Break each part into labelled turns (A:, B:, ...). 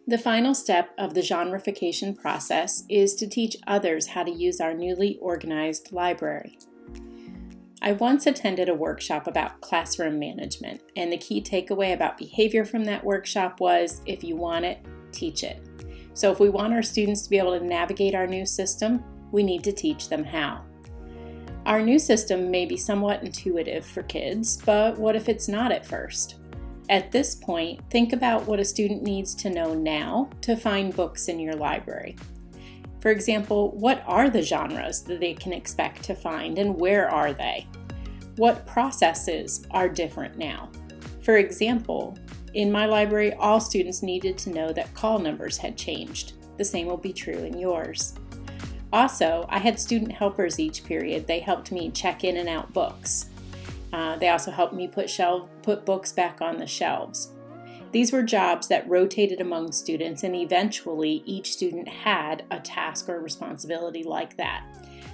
A: The final step of the genreification process is to teach others how to use our newly organized library. I once attended a workshop about classroom management, and the key takeaway about behavior from that workshop was, if you want it, teach it. So if we want our students to be able to navigate our new system, we need to teach them how. Our new system may be somewhat intuitive for kids, but what if it's not at first? At this point, think about what a student needs to know now to find books in your library. For example, what are the genres that they can expect to find and where are they? What processes are different now? For example, in my library, all students needed to know that call numbers had changed. The same will be true in yours. Also, I had student helpers each period. They helped me check in and out books. They also helped me put books back on the shelves. These were jobs that rotated among students, and eventually each student had a task or responsibility like that.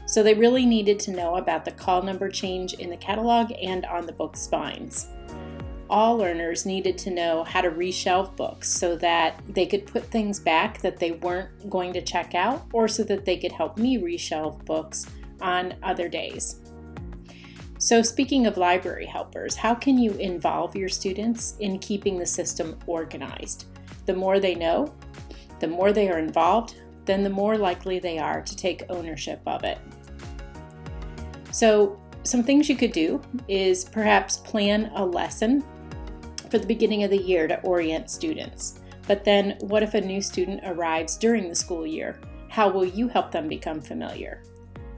A: So they really needed to know about the call number change in the catalog and on the book spines. All learners needed to know how to reshelve books so that they could put things back that they weren't going to check out, or so that they could help me reshelve books on other days. So speaking of library helpers, how can you involve your students in keeping the system organized? The more they know, the more they are involved, then the more likely they are to take ownership of it. So some things you could do is perhaps plan a lesson for the beginning of the year to orient students. But then what if a new student arrives during the school year? How will you help them become familiar?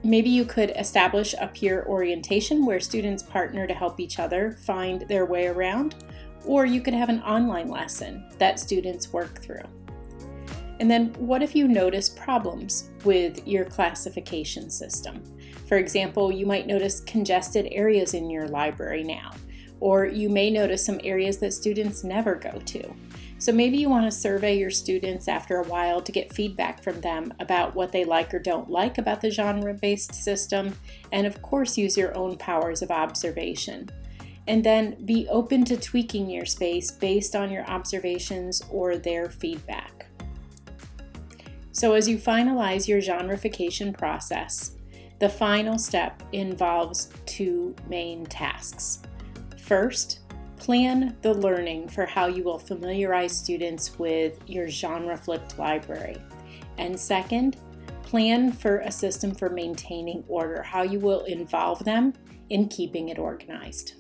A: Maybe you could establish a peer orientation where students partner to help each other find their way around, or you could have an online lesson that students work through. And then what if you notice problems with your classification system? For example, you might notice congested areas in your library now, or you may notice some areas that students never go to. So maybe you want to survey your students after a while to get feedback from them about what they like or don't like about the genre-based system, and of course use your own powers of observation. And then be open to tweaking your space based on your observations or their feedback. So as you finalize your genreification process, the final step involves two main tasks. First, plan the learning for how you will familiarize students with your genre-flipped library. And second, plan for a system for maintaining order, how you will involve them in keeping it organized.